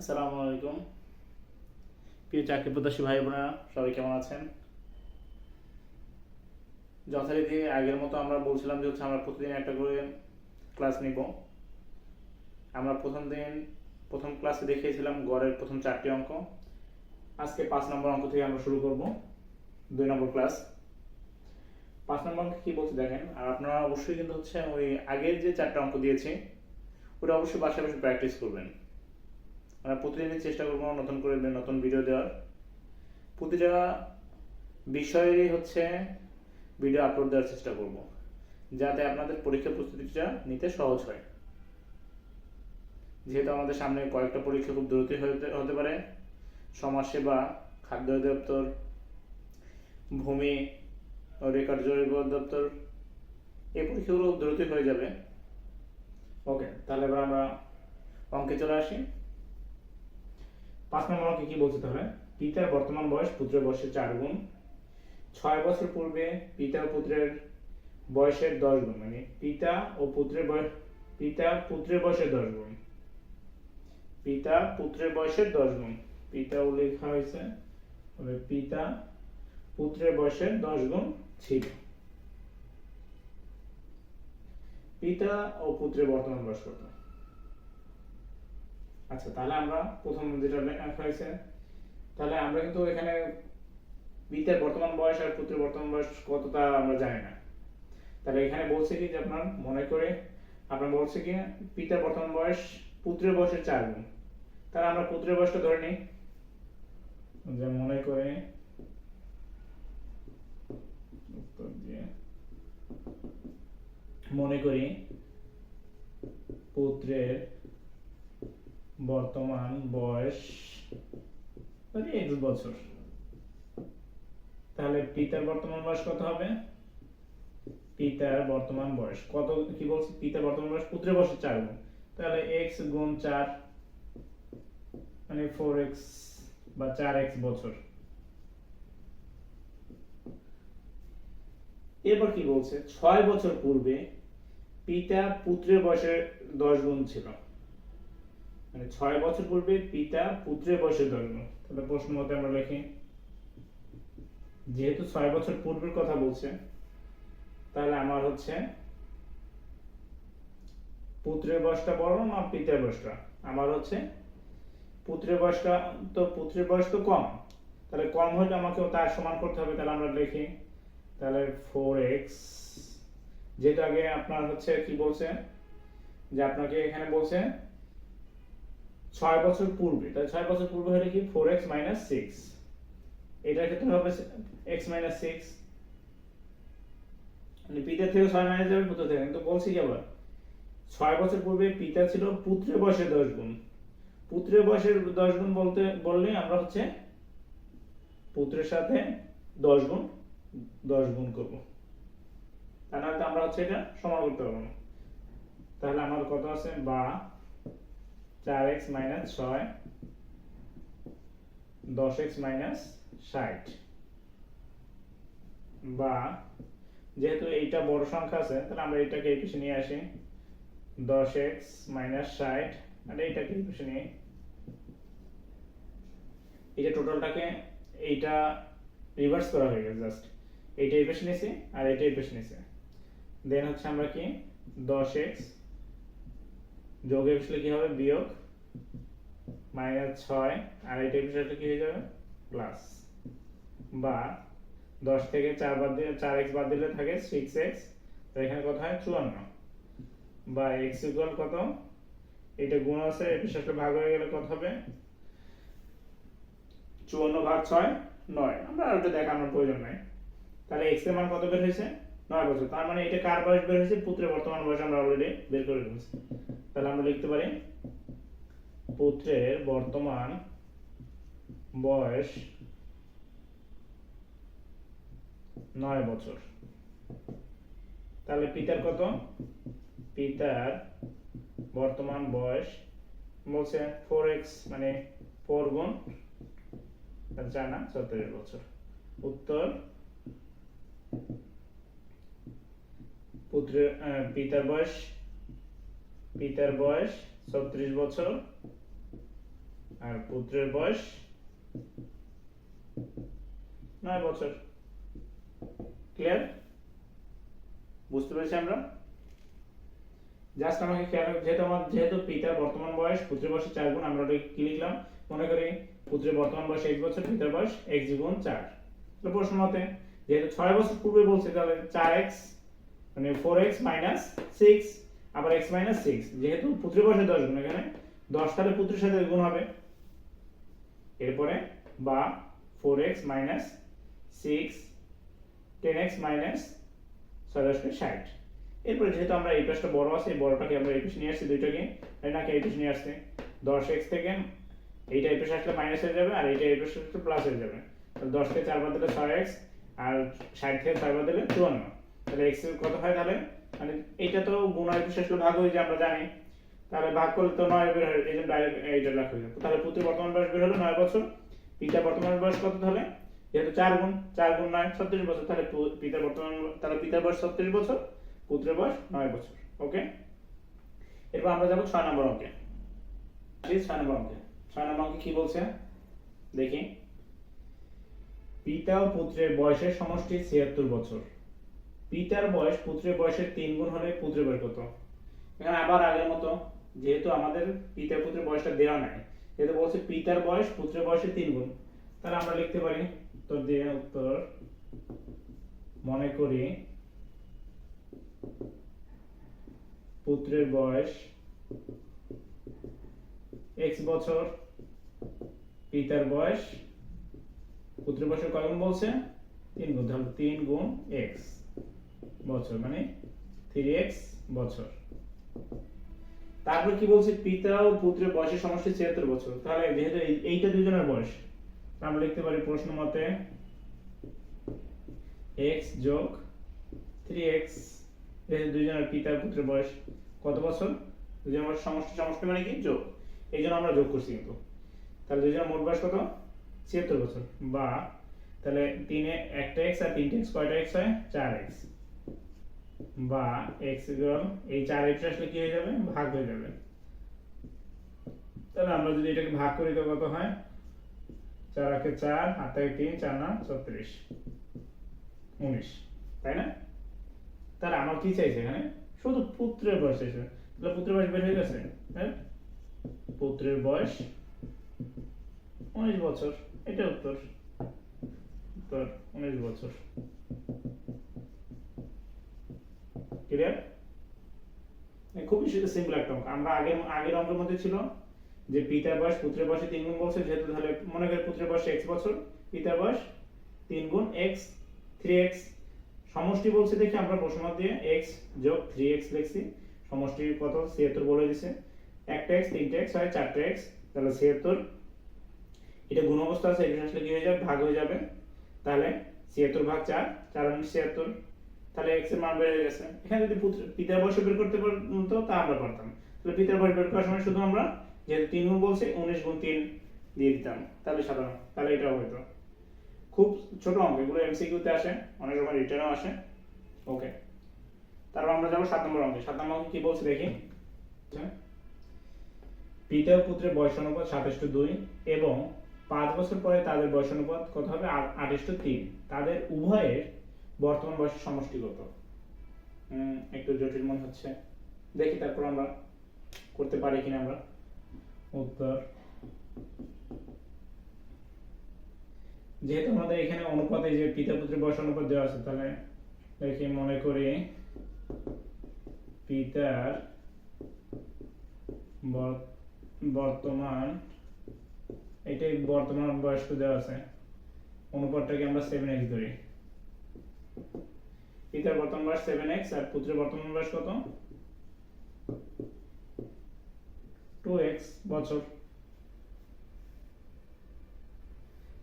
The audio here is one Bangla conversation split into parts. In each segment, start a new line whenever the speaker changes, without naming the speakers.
আসসালামু আলাইকুম প্রিয় চাকরি প্রত্যাশী ভাই বোনেরা, সবাই কেমন আছেন? যথারীতি আগের মতো আমরা বলছিলাম যে আমরা প্রতিদিন একটা করে ক্লাস নিব। আমরা প্রথম ক্লাসে দেখিয়েছিলাম গড়ের প্রথম 4টি অঙ্ক। আজকে 5 নম্বর অঙ্ক থেকে আমরা শুরু করব 2 নম্বর ক্লাস। 5 নম্বর অঙ্ক কি বলছে দেখেন, আর আপনারা অবশ্যই কিন্তু ওই আগের যে 4টা অঙ্ক দিয়েছি ওটা অবশ্যই বাসায় বসে প্র্যাকটিস করবেন। আমরা প্রতিদিনই চেষ্টা করবো নতুন করে নতুন ভিডিও দেওয়ার। প্রতিটা বিষয়েরই ভিডিও আপলোড দেওয়ার চেষ্টা করব, যাতে আপনাদের পরীক্ষা প্রস্তুতিটা নিতে সহজ হয়। যেহেতু আমাদের সামনে কয়েকটা পরীক্ষা খুব দ্রুতই হতে পারে, সমাজসেবা, খাদ্য অধিদপ্তর, ভূমি ও রেকর্ড জরিপ অধিদপ্তর, এই পরীক্ষাগুলো দ্রুতই হয়ে যাবে। ওকে, তাহলে এবার আমরা অঙ্কে চলে আসি। 5 নম্বর অঙ্কে কি বলছে তাহলে, পিতার বর্তমান বয়স পুত্রের বয়সের 4 গুণ। 6 বছর পূর্বে পিতা ও পুত্রের বয়সের 10 গুণ, মানে পিতা পুত্রের বয়সের 10 গুণ। পিতা পুত্রের বয়সের 10 গুণ, পিতা লেখা হয়েছে, তবে পিতা পুত্রের বয়সের 10 গুণ ছিল। পিতা ও পুত্রের বর্তমান বয়স কত? আচ্ছা, তাহলে আমরা প্রথম যেটা লেখা হয়েছে, তাহলে আমরা কিন্তু এখানে পিতার বর্তমান বয়স আর পুত্রের বর্তমান বয়স কতটা আমরা জানি না। তাহলে এখানে বলছে কি যে আপনার বলছে কি পিতার বর্তমান বয়স পুত্রের বয়সের 4 গুণ। তাহলে আমরা পুত্রের বয়সটা ধরে নিই, যে মনে করি পুত্রের বর্তমান বয়স x বছর। তাহলে পিতার বর্তমান বয়স কত হবে? পিতার বর্তমান বয়স কত, কি বলছি, পিতার বর্তমান বয়স পুত্রের বয়সের 4 গুণ। তাহলে x গুণ 4 মানে 4x বা 4x বছর। এরপর কি বলছে, 6 বছর পূর্বে পিতা পুত্রের বয়সের 10 গুণ ছিল, মানে 6 বছর পূর্বে পিতা পুত্রের বয়সের 10 গুণ। তাহলে প্রশ্ন মতে আমরা লিখি, যেহেতু 6 বছর পূর্বের কথা বলছে, তাহলে আমার পুত্রের বয়সটা বড় না পিতার বয়সটা? আমার পুত্রের বয়স তো কম, তাহলে কম হলে আমাকে তার সমান করতে হবে। তাহলে আমরা লিখি, তাহলে 4x, যেটা আগে আপনার কি বলছে, যে আপনাকে এখানে বলছে 6 বছর পূর্বে, তাহলে 6 বছর পূর্বে হলে কি 4x - 6, এটার ক্ষেত্রে হবে x - 6, মানে পিতা থেকে 6 মাইনাস যাবে পুত্র থেকে। কিন্তু বলছি কি আবার 6 বছর পূর্বে পিতা ছিল পুত্রের বয়সের 10 গুণ। পুত্রের বয়সের 10 গুণ বললে আমরা পুত্রের সাথে 10 গুণ করব, তা নাহলে তো আমরা এটা সমান করতে পারবো না। তাহলে আমার কত আছে, বা 4x - 6 10x - 60, বা যেহেতু এইটা বড় সংখ্যা আছে, তাহলে আমরা এটাকে এই পাশে নিয়ে আসি, 10x - 60, আর এইটাকে এই পাশে নিয়ে, এটা টোটালটাকে এইটা রিভার্স করা হয়ে গেছে, জাস্ট এইটা এই পাশে নিয়েছি আর এইটা এই পাশে নিয়েছি। দেন আমরা কি 10x যোগে বসলে কি হবে, বিয়োগ -6, আর এইটা এই পাশে কি হয়ে যাবে, প্লাস, বা 10 থেকে 4x বাদ দিলে থাকে 6x, তো এখানে কত হয় 54, বা x ইকুয়াল কত, এটা গুণ আছে এর সাথে ভাগ হয়ে গেলে কত হবে, 54 ভাগ 6 9। আমরা আর ওটা দেখানোর প্রয়োজন নাই। তাহলে x এর মান কত বের হয়েছে, 9 বছর। তার মানে এটা কার বয়স বের হয়েছে, পুত্রের বর্তমান বয়স আমরা অলরেডি বের করে ফেলেছি। তাহলে আমরা লিখতে পারি পুত্রের বর্তমান বয়স 9 বছর। তাহলে পিতার কত, পিতার বর্তমান বয়স বলছে 4x, মানে 4 গুণ 4 না 34 বছর। উত্তর, পিতার বয়স 36 বছর, পিতার বর্তমান বয়স 9 বছর। আর পুত্রের বয়স 9 বছর। ক্লিয়ার? বুঝতে পেরেছি আমরা? জাস্ট আমাকে খেয়াল যেহেতু পিতার বর্তমান বয়স পুত্রের বয়সের 4 গুণ, আমরা ওটা কি লিখলাম? মনে করি পুত্রের বর্তমান বয়স 1 বছর, পিতার বয়স x গুণ 4। তাহলে প্রশ্ন মতে যেহেতু 6 বছর পূর্বে বলছে, তাহলে 4x মানে 4x মাইনাস 6, আবার x মাইনাস 6, যেহেতু পুত্রের বয়সে 10 গুণ, এখানে 10 তাহলে পুত্রের সাথে গুণ হবে। এরপরে বা 4x মাইনাস 6 10x মাইনাস 60। এরপরে যেহেতু আমরা এই পাশটা বড় আছে, এই বড়টাকে আমরা এই পাশে নিয়ে আসছি, দুইটাকে তাই নাকি এই পাশে নিয়ে আসছে। 10x থেকে এইটা এই পাশে আসলে মাইনাস হয়ে যাবে, আর এইটা এই পাশে আসলে প্লাস হয়ে যাবে। তাহলে 10 থেকে 4 বাদ দিলে 6x, আর 60 থেকে 6 বাদ দিলে 54। তাহলে x এর কত হয়? তাহলে মানে এইটা তো গুণ আর পাশে আসলে ভাগ হয়ে যায়, আমরা জানি। তাহলে ভাগ করলে তো 9 বের হয়, এইজন্য ডাইরেক্ট এইটা লেখা হয়ে যাবে। তাহলে পুত্রের বর্তমান বয়স বের হলো 9 বছর। পিতার বর্তমান বয়স কত? তাহলে যেহেতু 4 গুণ 9 36 বছর, তাহলে পিতার বয়স 36 বছর, পুত্রের বয়স 9 বছর। ওকে, এরপর আমরা যাব 6 নম্বর অঙ্কে। 6 নম্বর অঙ্কে কি বলছে দেখি। পিতা ও পুত্রের বয়সের সমষ্টি 76 বছর। পিতার বয়স পুত্রের বয়সের 3 গুণ হলে পুত্রের বয়স কত? এখানে আবার আগের মতো, যেহেতু আমাদের পিতা পুত্রের বয়সটা দেওয়া নাই, যেহেতু বলছে পিতার বয়স পুত্রের বয়সের 3 গুণ, তাহলে আমরা লিখতে পারি উত্তর মনে করি পুত্রের বয়স x বছর, পিতার বয়স পুত্রের বয়সের কয় গুণ বলছে? 3 গুণ, তাহলে 3 গুণ x বছর মানে 3x বছর। তারপর কি বলছে? পিতা ও পুত্রের বয়সের সমষ্টি 76 বছর। তাহলে যেহেতু এইটা দুজনের বয়স, আমরা লিখতে পারি প্রশ্ন মতে x যোগ 3x, যেহেতু দুজনের পিতা পুত্রের বয়স কত বছর? দুজনের বয়স সমষ্টি মানে কি? যোগ। এই জন্য আমরা যোগ করছি কিন্তু। তাহলে দুজনের মোট বয়স কত? 76 বছর। বা তাহলে 3 এ একটা x আর 3টা x, কয়টা x হয়? 4x। বা x ইকুয়াল এই 4x আসলে কি হয়ে যাবে? ভাগ হয়ে যাবে। তাহলে আমরা যদি এটাকে ভাগ করি তো কত হয়? 4 একে 4, 8 একে 3, 4 না 36, 19, তাই না? তাহলে আমার কি চাইছে এখানে? শুধু পুত্রের বয়স চাইছে। তাহলে পুত্রের বয়স বের হয়ে গেছে। হ্যাঁ, পুত্রের বয়স 19 বছর। এটা উত্তর 19 বছর। ক্লিয়ার? খুবই সিম্পল একটা অঙ্ক। আমরা আগের অঙ্কের মধ্যে ছিল যে পিতার বয়স পুত্রের বয়সে 3 গুণ বলছে, যেহেতু তাহলে মনে করি পুত্রের বয়স x বছর, পিতার বয়স 3 গুণ x 3x। সমষ্টি বলছে দেখি আমরা প্রশ্ন দিয়ে x যোগ 3x লিখছি। সমষ্টি কত? 76 বলে দিছে। একটা x 3টা x হয় 4টা x, তাহলে 76। এটা গুণ অবস্থা আছে, এটা আসলে কি হয়ে যাবে? ভাগ হয়ে যাবে। তাহলে 76 ভাগ 4, 4 গুণ 76, তাহলে x এর মান বের হয়ে গেছে। এখানে যদি পিতার বয়স বের করতে পারতো তা আমরা পারতাম। তাহলে পিতার বয়স বের করার সময় শুধু আমরা যেহেতু 3 গুণ বলছে 19 গুণ 3 দিয়ে দিতাম, তাহলে সাধারণ, তাহলে এটা হইতো। খুব ছোট অঙ্ক, এগুলো এমসিকিউতে আসে, অনেক সময় রিটেনও আসে। ওকে, তারপর আমরা যাব 7 নম্বর অঙ্কে। 7 নম্বর অঙ্কে কি বলছে দেখি। পিতা ও পুত্রের বয়স অনুপাত 27:2 এবং 5 বছর পরে তাদের বয়স অনুপাত কত হবে? 8:3। তাদের উভয়ের বর্তমান বয়সের সমষ্টি কত? একটু জটিল মনে হচ্ছে, দেখি তারপর আমরা করতে পারি কিনা আমরা। উত্তর, যেহেতু আমাদের এখানে অনুপাতে যে পিতা পুত্রের বয়স অনুপাত দেওয়া আছে, তাহলে দেখি মনে করি পিতার বর্তমান, এটাই বর্তমান বয়স দেওয়া আছে, অনুপাতটাকে আমরা 7x ধরি। পিতার বর্তমান বয়স 7x আর পুত্রের বর্তমান বয়স কত? 2x বছর।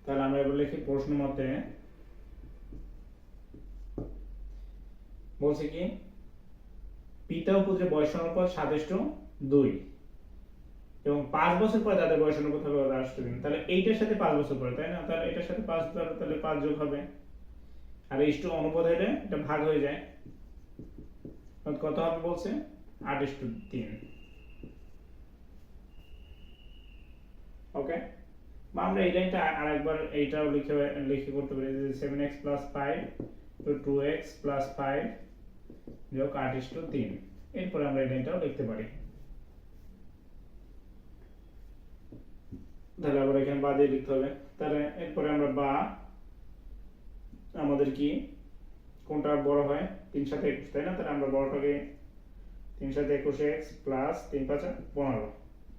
তাহলে আমরা এবার লিখি প্রশ্ন মতে বলছে কি পিতা ও পুত্রের বয়স অনুপাত 27:2 এবং 5 বছর পরে তাদের বয়স অনুপাত হবে 8:3। তাহলে এইটার সাথে 5 বছর পরে, তাই না? তাহলে এটার সাথে 5, তাহলে 5 যোগ হবে। আর এই অনুপাত হলে এটা ভাগ হয়ে যায়, কত হবে বলছে? 8:3। ওকে। ওকে, বা আমরা এই লাইনটা আরেকবার এইটাও লিখে করতে পারি যে 7x + 5 তো 2x + 5 যোগ 8:3। এরপরে আমরা এই লাইনটাও লিখতে পারি। তাহলে আবার এখানে বা দিয়ে লিখতে হবে। তাহলে এরপরে আমরা বা আমাদের কি কোনটা বড় হয়, 3 × 7 = 21, তাই না? তাহলে আমরা বড়টাকে 3 × 7 = 21x + 3 × 5 = 15,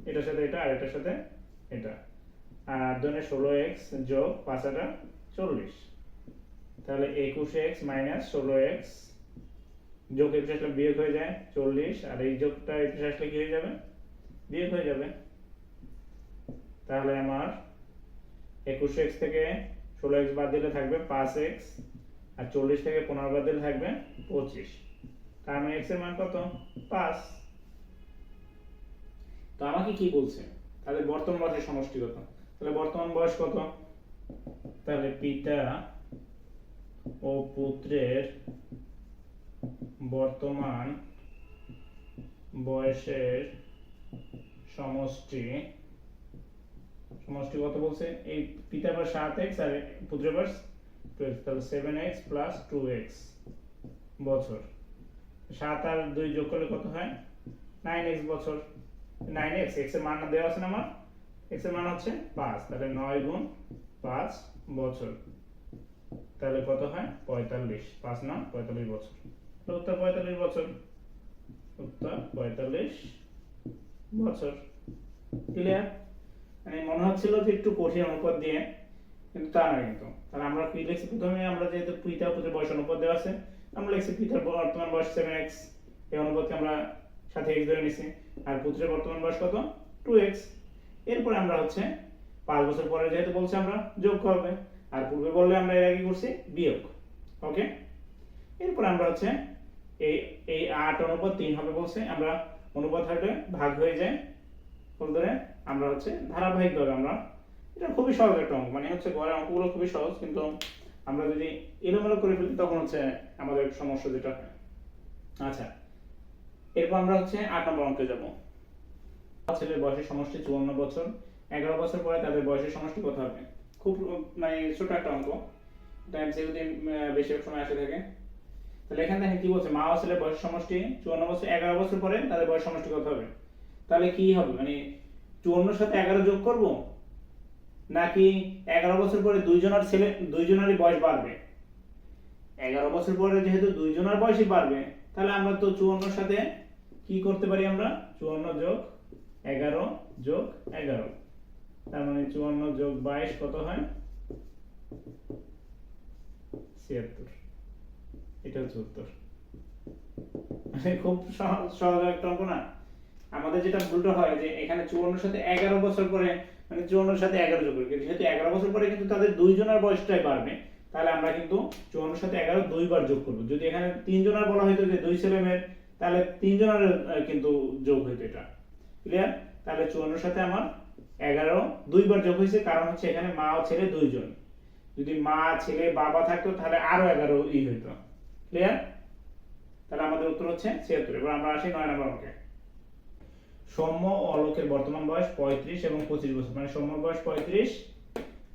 এটার সাথে এটা আর এটার সাথে এটা, আর 2 × 16x যোগ 5 × 8 = 40। তাহলে 21x - 16x যোগ 21 আসলে বিয়োগ হয়ে যায় 40, আর এই যোগটা 21 আসলে কি হয়ে যাবে, বিয়োগ হয়ে যাবে। তাহলে আমার 21x থেকে 16x বাদ দিলে থাকবে 5x, আর 40 থেকে 15 বাদ দিলে থাকবে 25। তার মানে x এর মান কত, 5। তো আমাকে কি বলছে, তাহলে বর্তমান বয়সের সমষ্টি কত? তাহলে বর্তমান বয়স কত? তাহলে পিতা ও পুত্রের বর্তমান বয়সের সমষ্টি কত বলছে? এই পিতার বয়স 7x আর পুত্রের বয়স 12, তাহলে 7x + 2x বছর। 7 আর 2 যোগ করলে কত হয়, 9x বছর। 9x, x এর মান না দেওয়া আছে না আমার, x এর মান হচ্ছে 5, তাহলে 9 × 5 বছর। তাহলে কত হয়, 45। 5 9 45 বছর। উত্তর 45 বছর। উত্তর 45 বছর। ক্লিয়ার? মানে মনে হচ্ছিল যে একটু কঠিন অনুপাত দিয়ে, কিন্তু তা না। কিন্তু তাহলে আমরা কি লিখছি, প্রথমে আমরা যেহেতু পিতা পুত্রের বয়স অনুপাত দেওয়া আছে, আমরা লিখছি পিতার বর্তমান বয়স 7x, এই অনুপাতকে আমরা সাথে x ধরে নিছি, আর পুত্রের বর্তমান বয়স কত, 2x। এরপরে আমরা হচ্ছে 5 বছর পরে যেহেতু বলছে আমরা যোগ করবে, আর পূর্বে বললে আমরা এর আগে করছি বিয়োগ। ওকে, এরপর আমরা হচ্ছে এই 8:3 হবে বলছে, আমরা অনুপাত হলে ভাগ হয়ে যায় বলতে আমরা হচ্ছে ধারাবাহিকভাবে আমরা, এটা খুবই সহজ একটা অঙ্ক, মানে হচ্ছে ঘরের অঙ্কগুলো খুবই সহজ, কিন্তু আমরা যদি এলোমেলো করে ফেলি তখন হচ্ছে আমাদের সমস্যা যেটা হয়। আচ্ছা, এরপর আমরা হচ্ছে 8 নম্বর অঙ্কে যাব। ছেলের বয়সের সমষ্টি 54 বছর, 11 বছর পরে তাদের বয়সের সমষ্টি কত হবে? খুব মানে ছোট একটা অঙ্ক, টাইম সেভ দিন বেশিরভাগ সময় আসে থাকে। তাহলে এখানে দেখেন কি বলছে, মা ও ছেলের বয়সের সমষ্টি 54 বছর, 11 বছর পরে তাদের বয়স সমষ্টি কত হবে? তাহলে কি হবে, মানে 54 সাথে 11 যোগ করব, নাকি 11 বছর পরে দুইজনেরই বয়স বাড়বে? 11 বছর পরে যেহেতু দুইজনের বয়সই বাড়বে, তাহলে আমরা তো 54 সাথে কি করতে পারি, আমরা 54 যোগ 11 যোগ 11, তার মানে 54 যোগ 22 কত হয়, 76। এটা হচ্ছে উত্তর। মানে খুব সহজ একটা অঙ্ক না? আমাদের যেটা ভুলটা হয় যে এখানে 54 সাথে 11 বছর পরে, মানে 54 সাথে 11 যোগ করি, যেহেতু 11 বছর পরে কিন্তু তাদের দুইজনের বয়সটাই বাড়বে, তাহলে আমরা কিন্তু 54 সাথে 11 দুইবার যোগ করব। যদি এখানে তিনজনের বলা হতো যে দুই ছেলে মেয়ের, তাহলে তিনজনের কিন্তু যোগ হইতো এটা। ক্লিয়ার? তাহলে 54 সাথে আমার 11 দুইবার যোগ হয়েছে, কারণ হচ্ছে এখানে মা ও ছেলে দুইজন। যদি মা ছেলে বাবা থাকতো তাহলে আরো 11 হইতো। ক্লিয়ার? তাহলে আমাদের উত্তর হচ্ছে 76। এবার আমরা আসি 9 নম্বর অঙ্কে। সৌম্য ও অলোকের বর্তমান বয়স 35 এবং 25 বছর, মানে সৌম্যর বয়স 35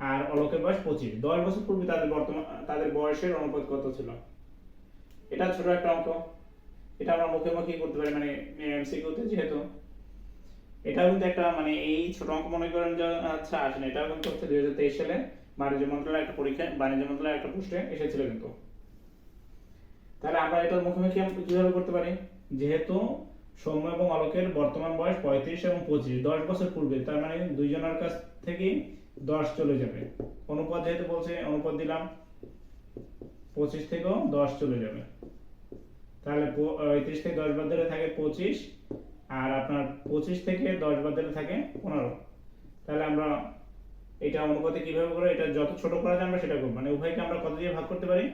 আর অলোকের বয়স 25। 10 বছর পূর্বে তাদের বয়সের অনুপাত কত ছিল? এটা ছোট একটা অঙ্ক, এটা আমরা মুখে মুখে করতে পারি, মানে এমসিকিউতে যেহেতু। এটা কিন্তু একটা মানে এই ছোট অঙ্ক মনে করেন যে আচ্ছা আসেন, এটা কিন্তু হচ্ছে 2023 সালে বাণিজ্য মন্ত্রণালয়ের একটা পরীক্ষা, বাণিজ্য মন্ত্রণালয়ের একটা পোস্টে এসেছিল কিন্তু। তাহলে আমরা এটা মুখোমুখি কিভাবে করতে পারি, যেহেতু সৌম্য এবং অলোকের বর্তমান বয়স 35 এবং 25, 10 বছর পূর্বে, তার মানে দুইজনের কাছ থেকে 10 চলে যাবে। অনুপাত যেহেতু বলছে, অনুপাত দিলাম, 25 থেকেও 10 চলে যাবে, তাহলে 35 থেকে 10 বাদ দিলে থাকে 25, আর আপনার 25 থেকে 10 বাদ দিলে থাকে 15। তাহলে আমরা এটা অনুপাতে কিভাবে করব, এটা যত ছোট করা যায় আমরা সেটা করব, মানে উভয়কে আমরা কত দিয়ে ভাগ করতে পারি,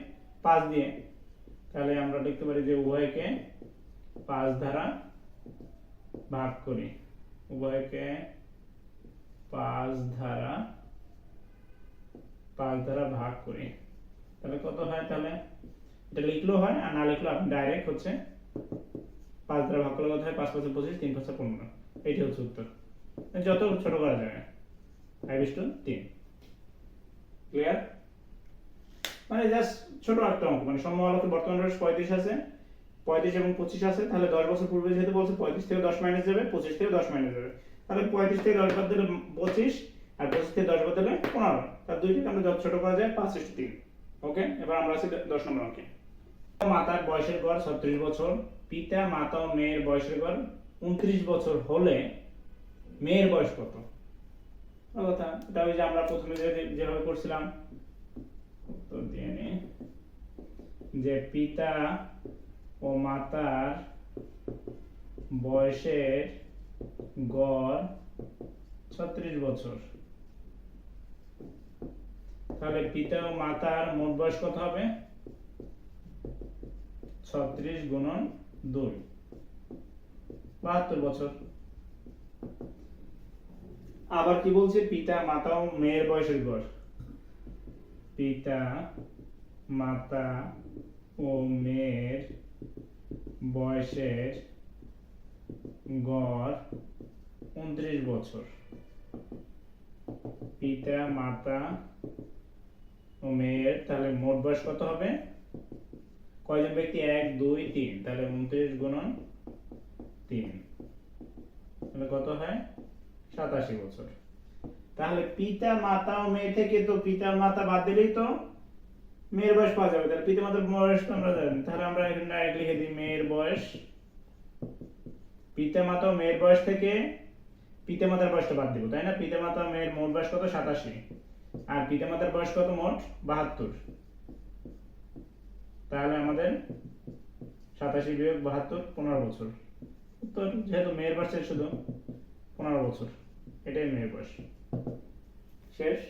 5 দিয়ে। তাহলে আমরা লিখতে পারি যে উভয়কে 5 দ্বারা ভাগ করি, উভয়কে 5 দ্বারা ভাগ করি। তাহলে কত হয়, তাহলে এটা লিখলেও হয় আর না লিখলেও আপনি ডাইরেক্ট হচ্ছে 5 দ্বারা ভাগ করলে কত হয়, 5 5 25, 3 5 15। এইটা হচ্ছে উত্তর, যত ছোট করা যায়। 5:3। ক্লিয়ার? মানে জাস্ট ছোট একটা অঙ্ক, মানে সমআলোকের বর্তমান বয়স 35 আছে, 35 এবং 25 আছে, তাহলে 10 বছর পূর্বে যেহেতু বলছে 35 থেকে 10 মাইনাস যাবে, 25 থেকে 10 মাইনাস যাবে, তাহলে 35 থেকে 10 বাদ দিলে 25 আর 25 থেকে 10 বাদ দিলে 15, তার দুইটাকে আমরা যত ছোট করা যায় 5:3। ওকে, এবার আমরা আছি 10 নম্বর অঙ্কে। মাতার বয়সের গড় 36 বছর, পিতা মাতা ও মেয়ের বয়সের গড় 29 বছর হলে মেয়ের বয়স কত? কথা এটা ওই যে আমরা প্রথমে যেভাবে করছিলাম, উত্তর দিয়ে নি যে পিতা ও মাতার বয়সের গড় 36 বছর, তাহলে পিতা ও মাতার মোট বয়স কত হবে? 36 গুণন 2, 72 বছর। আবার কি বলছে? পিতা মাতা ও মেয়ের বয়সের গড়, পিতা মাতা ও মেয়ের বয়সের গড় 29 বছর। পিতা মাতা ও মেয়ের তাহলে মোট বয়স কত হবে? কয়জন ব্যক্তি? 1 2 3, তাহলে 29 গুণন 3, তাহলে কত হয়? 87 বছর। তাহলে পিতা মাতা ও মেয়ে থেকে তো পিতা মাতা বাদ দিলেই তো মেয়ের বয়স পাওয়া যাবে, তাহলে পিতা মাতার বয়স তো আমরা জানি, তাহলে আমরা এখানে ডাইরেক্ট লিখে দিই মেয়ের বয়স। পিতা মাতা ও মেয়ের বয়স থেকে পিতা মাতার বয়সটা বাদ দিব, তাই না? পিতা মাতা ও মেয়ের মোট বয়স কত? 87, আর পিতা মাতার বয়স কত মোট? 72, তাহলে আমাদের 87 বিয়োগ 72 15 বছর। তো যেহেতু মেয়ের বয়স শুধু 15 বছর, এটাই মেয়ের বয়স। শেষ।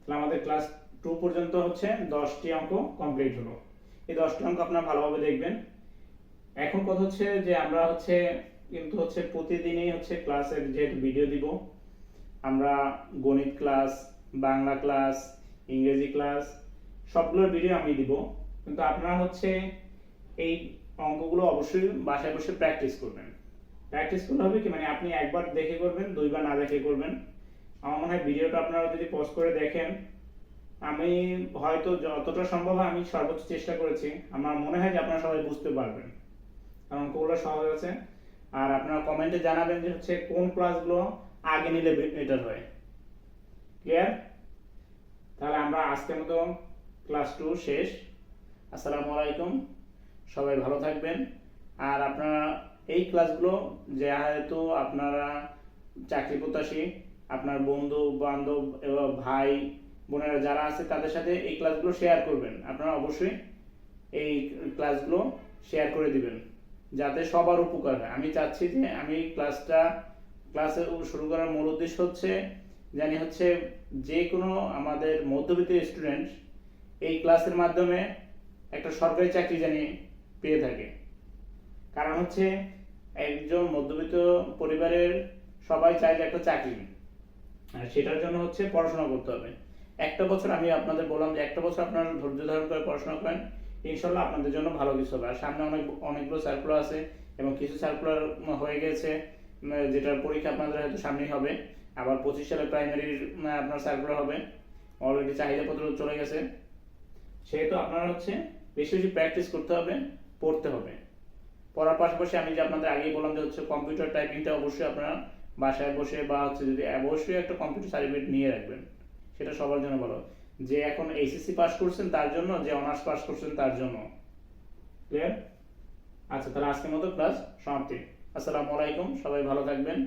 তাহলে আমাদের ক্লাস 2 পর্যন্ত হচ্ছে 10টি অঙ্ক কমপ্লিট হলো। এই 10টি অঙ্ক আপনারা ভালোভাবে দেখবেন। এখন কথা হচ্ছে যে আমরা হচ্ছে কিন্তু হচ্ছে প্রতিদিনই হচ্ছে ক্লাসের যেহেতু ভিডিও দিব, আমরা গণিত ক্লাস, বাংলা ক্লাস, ইংরেজি ক্লাস সবগুলোর ভিডিও আমি দিব, কিন্তু আপনারা হচ্ছে এই অঙ্কগুলো অবশ্যই বাসায় বসে প্র্যাকটিস করবেন। প্র্যাকটিস করলে হবে কি, মানে আপনি একবার দেখে করবেন, দুইবার না দেখে করবেন। আমার মনে হয় ভিডিওটা আপনারা যদি পজ করে দেখেন, আমি হয়তো যতটা সম্ভব আমি সর্বোচ্চ চেষ্টা করেছি, আমার মনে হয় যে আপনারা সবাই বুঝতে পারবেন, কারণ অঙ্কগুলো সহজ আছে। আর আপনারা কমেন্টে জানাবেন যে হচ্ছে কোন ক্লাসগুলো আগে নিলে বেটার হয়। ক্লিয়ার? তাহলে আমরা আজকের মতো ক্লাস 2 শেষ। আসসালামু আলাইকুম, সবাই ভালো থাকবেন। আর আপনারা এই ক্লাসগুলো যেহেতু আপনারা চাকরি প্রত্যাশী, আপনার বন্ধু বান্ধব এবং ভাই বোনেরা যারা আছে তাদের সাথে এই ক্লাসগুলো শেয়ার করবেন। আপনারা অবশ্যই এই ক্লাসগুলো শেয়ার করে দিবেন যাতে সবার উপকার হয়। আমি চাচ্ছি যে আমি ক্লাসে শুরু করার মূল উদ্দেশ্য হচ্ছে জানি হচ্ছে যে কোনো আমাদের মধ্যবিত্ত স্টুডেন্ট এই ক্লাসের মাধ্যমে একটা সরকারি চাকরি জানি পেয়ে থাকে। কারণ হচ্ছে একজন মধ্যবিত্ত পরিবারের সবাই চায় যে একটা চাকরি, আর সেটার জন্য হচ্ছে পড়াশোনা করতে হবে। একটা বছর আমি আপনাদের বললাম যে একটা বছর আপনারা ধৈর্য ধারণ করে পড়াশোনা করেন, ইনশাল্লাহ আপনাদের জন্য ভালো কিছু হবে। আর সামনে অনেকগুলো সার্কুলার আছে এবং কিছু সার্কুলার হয়ে গেছে, যেটার পরীক্ষা আপনাদের হয়তো সামনেই হবে। আবার 25 সালে প্রাইমারির আপনার সার্কুলার হবে, অলরেডি চাহিদাপত্র চলে গেছে। সেহেতু আপনারা হচ্ছে বেশি বেশি প্র্যাকটিস করতে হবে, পড়তে হবে। পড়ার পাশাপাশি আমি যে আপনাদের আগেই বললাম যে হচ্ছে কম্পিউটার টাইপিংটা অবশ্যই আপনারা বাসায় বসে বা হচ্ছে যদি অবশ্যই একটা কম্পিউটার সার্টিফিকেট নিয়ে রাখবেন, সেটা সবার জন্য ভালো। যে এখন এইচএসসি পাস করছেন তার জন্য, যে অনার্স পাস করছেন তার জন্য। ক্লিয়ার? আচ্ছা, তাহলে আজকের মতো ক্লাস সমাপ্তি। আসসালামু আলাইকুম, সবাই ভালো থাকবেন।